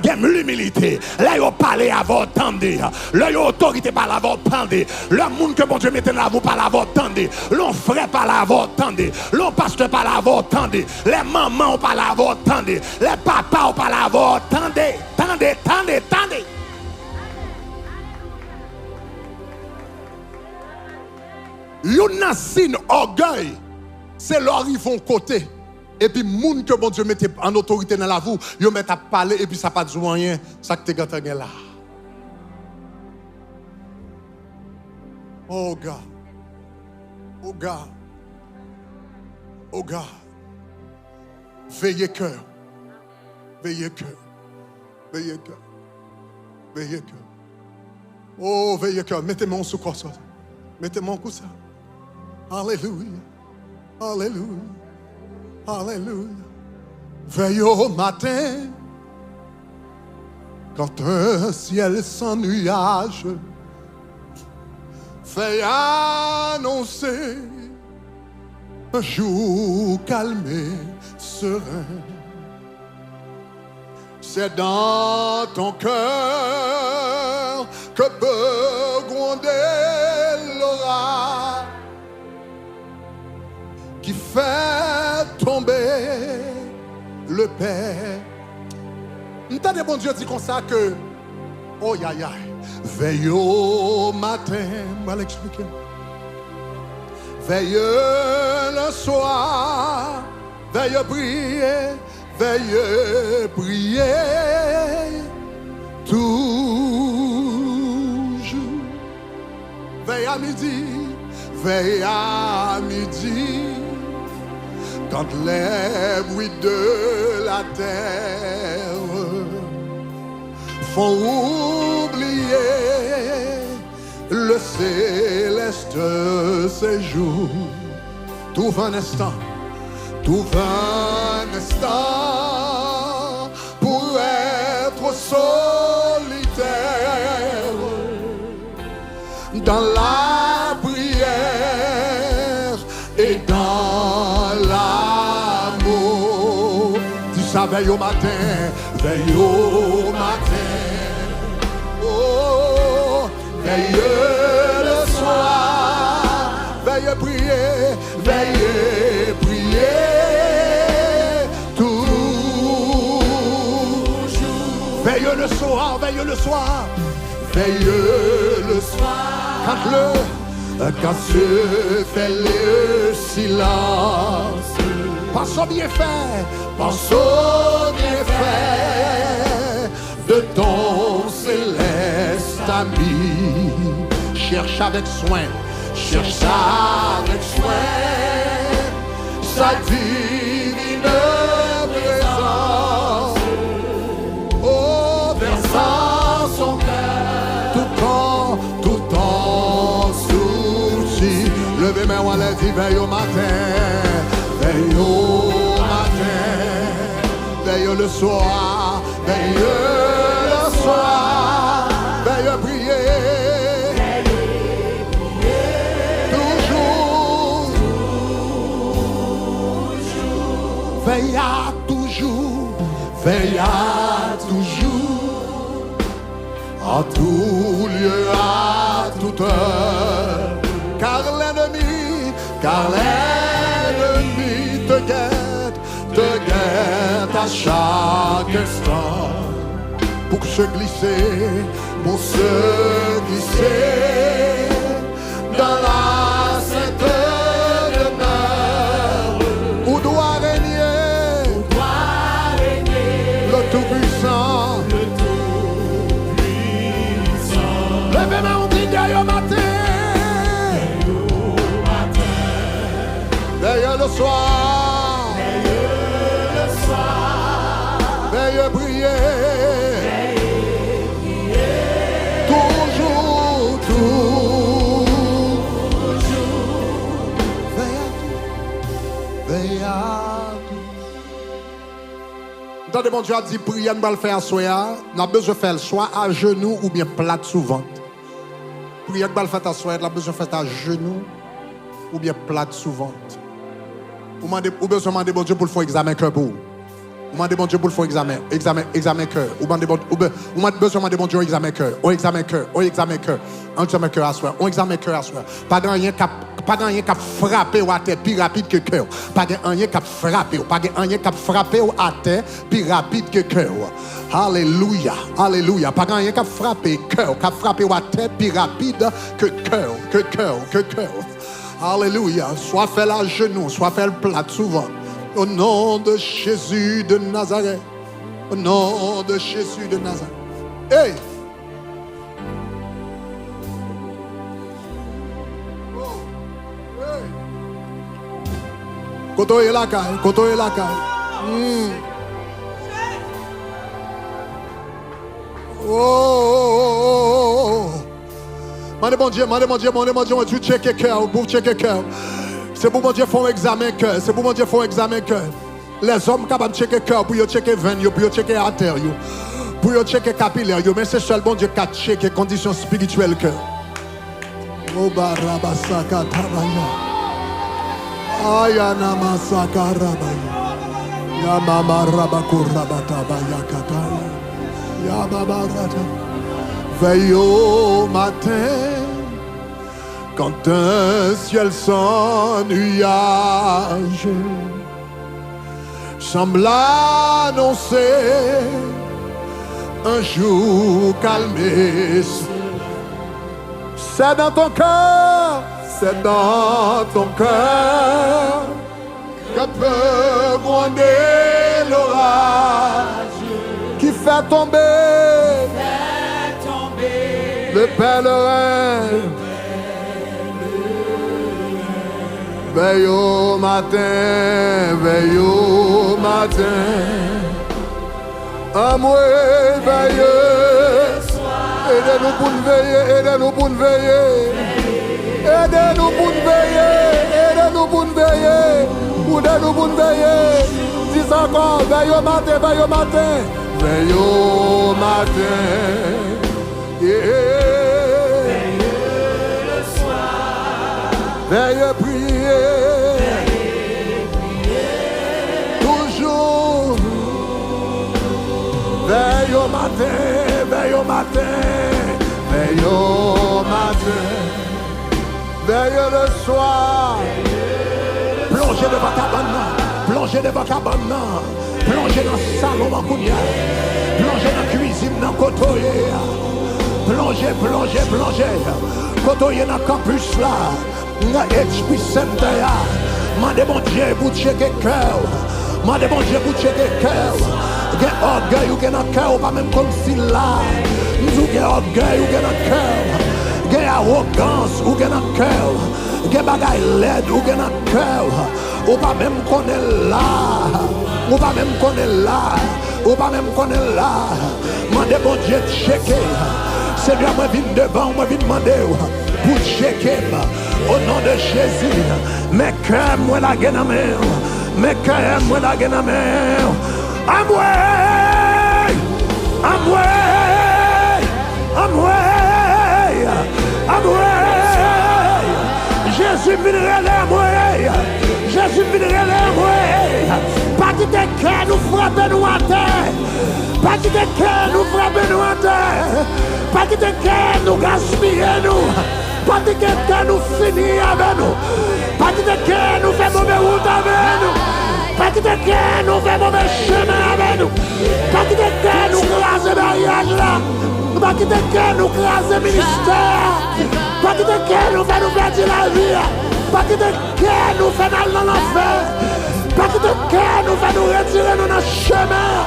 Speaker 1: Gagne l'humilité. Là il parler avant entendre. Là il autorité par l'avoir entendre. Le monde que bon Dieu mette là vous par l'avoir entendre. L'on frère par l'avoir entendre. L'on pasteur par l'avoir entendre. Les mamans par l'avoir entendre. Les papas par l'avoir entendre. Tendez. Yon signe orgueil, c'est leur ils vont côté. Et puis, moun que bon Dieu mette en autorité dans la vous, yon met à parler et puis ça pas de rien, ça que t'es gâté là. Oh God. Veillez cœur. Oh, veillez cœur. Mettez-moi sous quoi ça. Mettez-moi en coup ça. Alléluia. Veille au matin, quand un ciel sans nuage fait annoncer un jour calme et serein. C'est dans ton cœur que peut gronder l'orage qui fait tomber le Père. M'entendez bon Dieu dit comme ça que oh ya ya veille au matin, moi l'expliquer. Veille le soir, veille prier, toujours. Veille à midi, quand les bruits de la terre font oublier le céleste séjour. Trouve un instant pour être solitaire dans la prière et dans l'amour. Tu sais, veille au matin, oh, veille le soir, veille prier, toujours. Veille le soir, quand se fait le silence, pense au bienfait de ton céleste ami. Cherche avec soin sa divine présence. Oh, versant son cœur tout en souci. Levez mes mains, les dit veille au matin, veille le soir, veille prier. Veille à toujours, en tout lieu, à toute heure, car l'ennemi te guette à chaque instant, pour se glisser dans la sainte demeure où doit régner le Tout-Puissant, soir. Veille prier. Toujours. Veille à tout. Entendez, mon Dieu a dit, prier, nous allons le faire soir. Nous avons besoin de faire soit à genoux ou bien plate sous ventre. Prier, nous allons le faire soir. Nous avons besoin de faire à genoux ou bien plate sous ventre. Vous avez besoin de demander bon Dieu pour le faire examen cœur pour vous. Vous demandez bon Dieu pour le faire examen cœur. Vous avez besoin de bon Dieu examen cœur. On examen cœur à soi. Pas de rien qui frappé à terre plus rapide que cœur. Pas de rien qui frappé à terre plus rapide que cœur. Alléluia. Pas de rien qui frappé cœur, qui frappé à terre plus rapide que cœur. Alléluia. Soit fait à genoux, soit fait le plat souvent. Au nom de Jésus de Nazareth. Au nom de Jésus de Nazareth. Hey! Oh. Hey! Koto est la caille. Oh! Mandez mon Dieu, tu checkes cœur, pour checker cœur. C'est pour mon Dieu faire un examen cœur. Les hommes capables de checker cœur pour checker veine, pour checker artère, pour checker capillaire, mais c'est seul bon Dieu qui a checké conditions spirituelles cœur. Oh barabasaka tabaya. Ayana masaka rabaya. Ya mama rabakurabata baya kataya. Ya baba rata. Veille au matin. Quand un ciel sans nuage semble annoncer un jour calmé, c'est dans ton cœur que peut gronder l'orage qui fait tomber le pèlerin. Veille au matin, à moi veille. Aidez-nous pour nous veiller. Dis encore, veille au matin. Veille le soir. Veille prier. Toujours. Veille au matin. Veille le soir. Plongez devant ta bonne. Plongez dans le salon Makounia. Plongez dans la cuisine dans Kotoye. Plongez. Kotoye dans le campus là. Dans HP Center. Mandez mon Dieu pour checker cœur. Get orgueil ou get dans cœur ou pas même comme si là. Nous get orgueil ou get dans cœur. Get arrogance ou get dans cœur. Get bagaille laide ou get dans cœur. Ou pas même connaître là. Mandez bon Dieu checker. Seigneur, moi viens devant, moi viens demander pour checker. Au nom de Jésus, mes cœurs, moi la gagne à main. Jésus viendrait là, moi. Pas que tes cœurs nous frappent nous à terre. Pas que tes cœurs nous frappent nous à terre. Pas que tes cœurs nous gaspillent nous. Pas que tes cœurs nous finissent avec nous. Pas que tes cœurs nous fait mauvaise route avec nous. Pas que tes cœurs nous fait mauvais chemin avec nous. Pas que tes cœurs nous crasent mariage là. Pas que tes cœurs nous crasent ministère. Pas que tes cœurs nous fait nous perdre la vie. Pas que tes cœurs nous fait aller dans l'enfer. Pas que tes cœurs nous fait nous retirer dans notre chemin.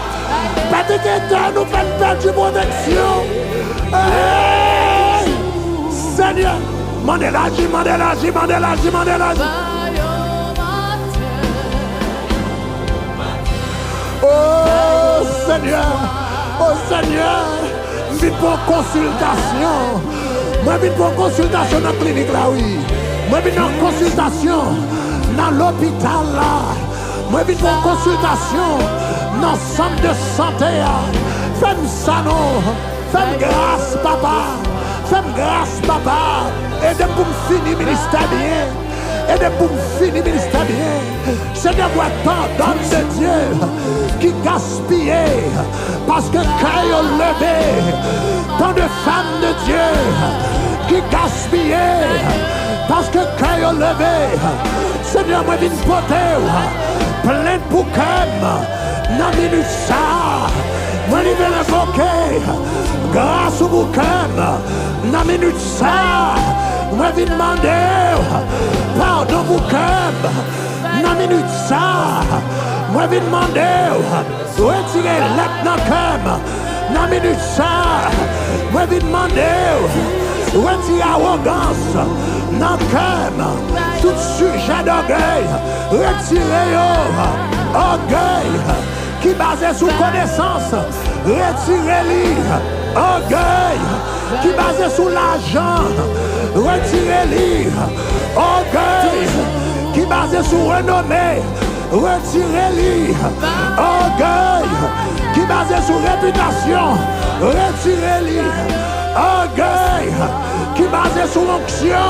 Speaker 1: Pas que tes cœurs nous fait perdre de protection. Hey! Seigneur, mandez l'agir. Oh Seigneur, vite pour consultation. Moi, vite pour consultation dans la clinique là, oui. Moi, vite en consultation dans l'hôpital là. Moi, vite pour consultation dans le centre de santé là. Fais-moi ça, non. Fais-moi grâce, papa. Fais-moi grâce, papa. Aide-moi pour me finir ministère bien. Aide-moi pour me finir ministère bien. C'est de voir tant d'hommes de Dieu qui gaspillent parce que quand ils ont levé, tant de femmes de Dieu qui gaspillent parce que quand ils ont levé, Seigneur, moi, je viens porter plein de bouquins dans la minute ça. Moi, je vais l'invoquer grâce au bouquin dans la minute ça. Moi, je vais demander pardon bouquin dans la minute ça. Moi, je vais demander retirer l'être dans le cœur dans la minute ça. Moi, je vais demander retirer arrogance dans le cœur. Tout sujet d'orgueil, retirez orgueil qui basé sur connaissance, retirez-le. Orgueil qui basé sur l'argent, retirez-le. Orgueil qui basé sur renommée, retirez-le. Orgueil qui basé sur réputation, retirez-le. Orgueil qui basé sur onction,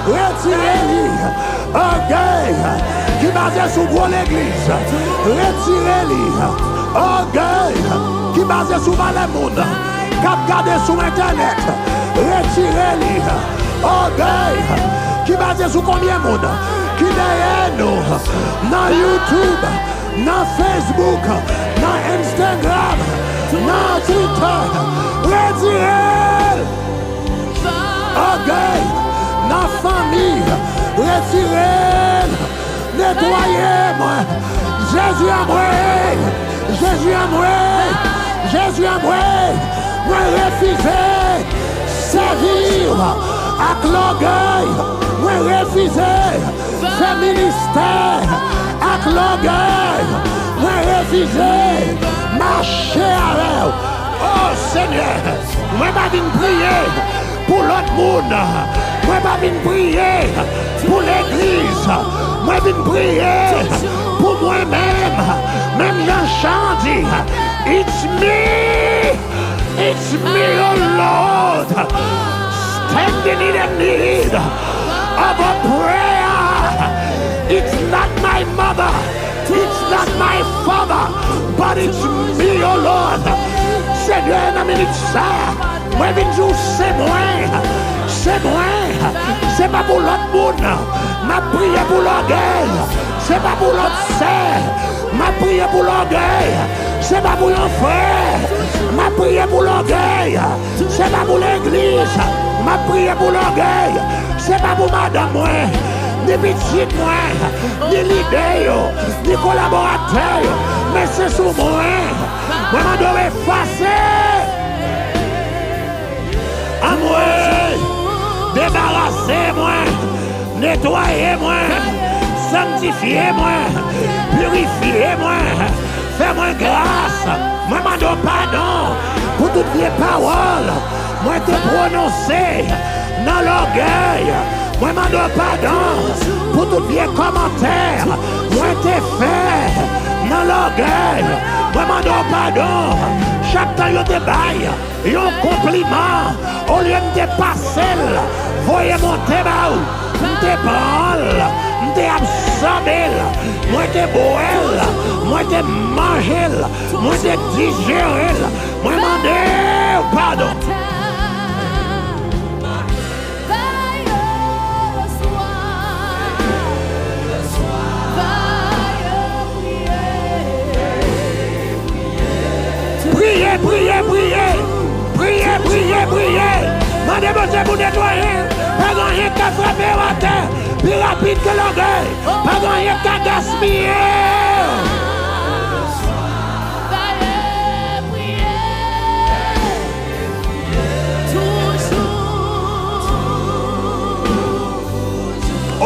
Speaker 1: retirez-le. Orgueil qui basé sur gros l'église, retirez-le. Orgueil qui basé sur Valamoun, cap gardé sur internet, retirez-le. Orgueil qui basé sur combien de monde qui derrière nous, dans YouTube, dans Facebook, dans Instagram, dans Twitter, retirez-le. Orgueil dans la famille, retirez-le. Nettoyez-moi. Jésus a moi. Jésus a moi. Jésus a moi. Moi refuser servir avec l'orgueil. Moi refuser faire ministère avec l'orgueil. Moi refuser marcher avec. Oh Seigneur, moi pas venir prier pour l'autre monde. Moi pas venir prier pour l'église. Moi venir prier pour moi-même. Même Jean dit, it's me, oh Lord, standing in the need of a prayer. It's not my mother, it's not my father, but it's me, oh Lord. Seigneur, dans la minute ça, moi je dis c'est c'est pas pour l'autre monde, ma prière pour l'orgueil, c'est pas pour l'autre sœur, ma prière pour l'orgueil, c'est pas pour un frère, ma prière pour l'orgueil, c'est pas pour l'église, ma prière pour l'orgueil, c'est pas pour madame moi, des petites moi, des leaders, des collaborateurs, mais c'est sur moi, moi je dois effacer. À moi, débarrassez-moi, nettoyez-moi, sanctifiez-moi, purifiez-moi, fais-moi grâce, moi m'en donne pardon pour toutes les paroles, moi te prononcer dans l'orgueil, moi m'en donne pardon pour toutes les commentaires, moi te fait dans l'orgueil, moi m'en donne pardon. Chaque temps, il te baille, il un compliment. Au lieu de te passer, voyez monter baou, te parle, te absorber, moi te boire, moi te manger, moi te digérer, moi demander pardon. Priez. Mandez Dieu pour nettoyer. Pas rien qu'à frapper à terre. Plus rapide que l'orgueil. Pas rien qu'à gaspiller. Oh,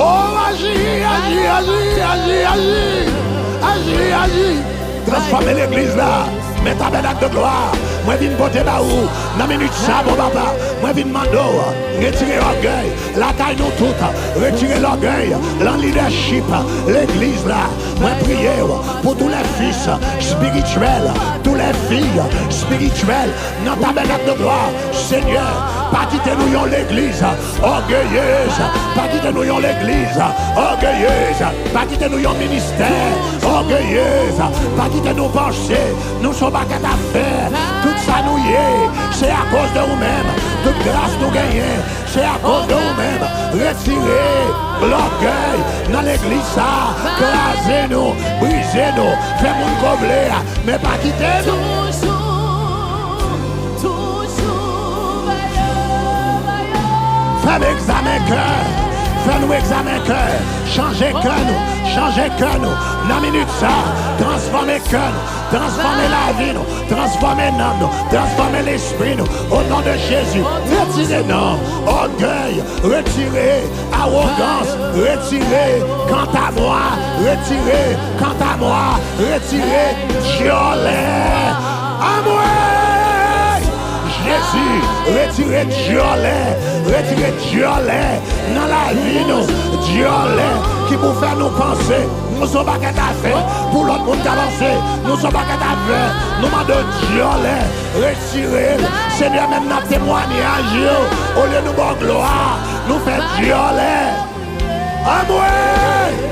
Speaker 1: agis. Transformez l'église là. mais tabernacle de gloire. Moi, viens porter baou. Dans minute ça, mon papa. Moi, viens mando. Retirer l'orgueil. La taille nous toute. Retirer l'orgueil. Le leadership. L'église là. Moi, prier pour tous les fils spirituels. Tous les filles spirituelles. Dans tabernacle de gloire. Seigneur, pas quitter nous l'église orgueilleuse. Pas quitter nous l'église orgueilleuse. Pas quitter nous ministère orgueilleuse. Pas quitter nous penser. Nous sommes pas qu'à faire. Tout ça nous y est. C'est à cause de nous-mêmes. Toute grâce nous gagnons. C'est à cause de nous-mêmes. Retirez l'orgueil dans l'église ça. Crasez-nous. Brisez-nous. Faites-nous combler. Mais pas quitter nous. Fais-nous examen cœur. Fais-nous examen cœur. Changez cœur nous. Changez cœur nous. Dans minute ça. Transformez cœur nous. Transformez la vie nous. Transformez l'âme nous. Transformez l'esprit nous. Au nom de Jésus. Retirez non. Orgueil. Retirez. Arrogance. Retirez. Quant à moi. Retirez. Quant à moi. Retirez. Violet. À moi. Jésus, retirez retirez violet dans la vie, nous, violet qui vous fait nous penser, nous sommes pas qu'à faire, pour l'autre monde qui avance, nous sommes pas qu'à faire, nous demandons violet, retirez, Seigneur, même notre témoignage, au lieu de nous voir gloire, nous faisons violet. Amoué!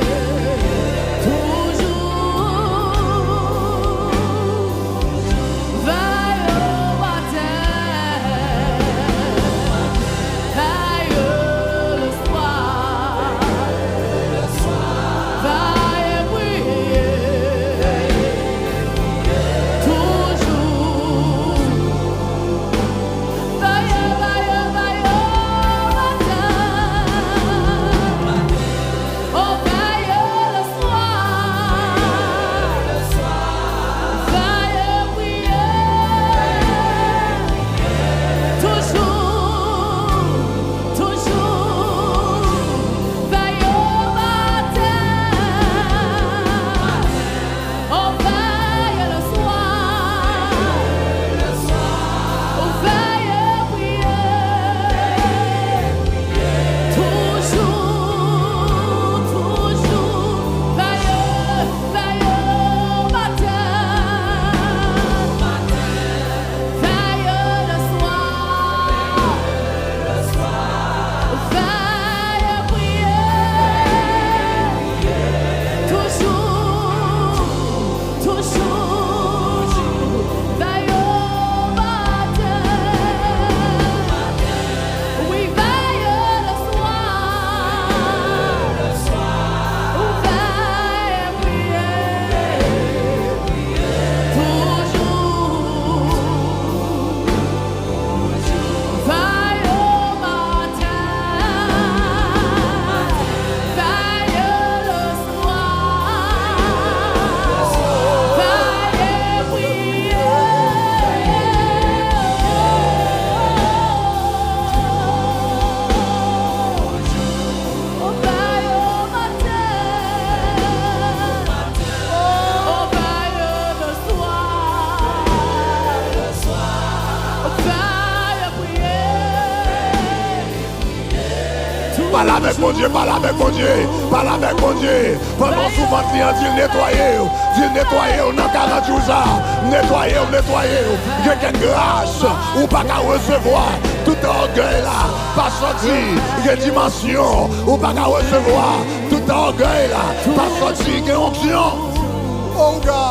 Speaker 1: Parle avec mon Dieu, parle avec mon Dieu, parle avec mon Dieu. Pendant souvent, il dit nettoyer, on a 40 jours, nettoyer. Quelqu'un grâce, ou pas qu'à recevoir. Tout orgueil là, pas sorti, il dimension, ou pas qu'à recevoir. Tout orgueil là, pas sorti, il onction. Oh God.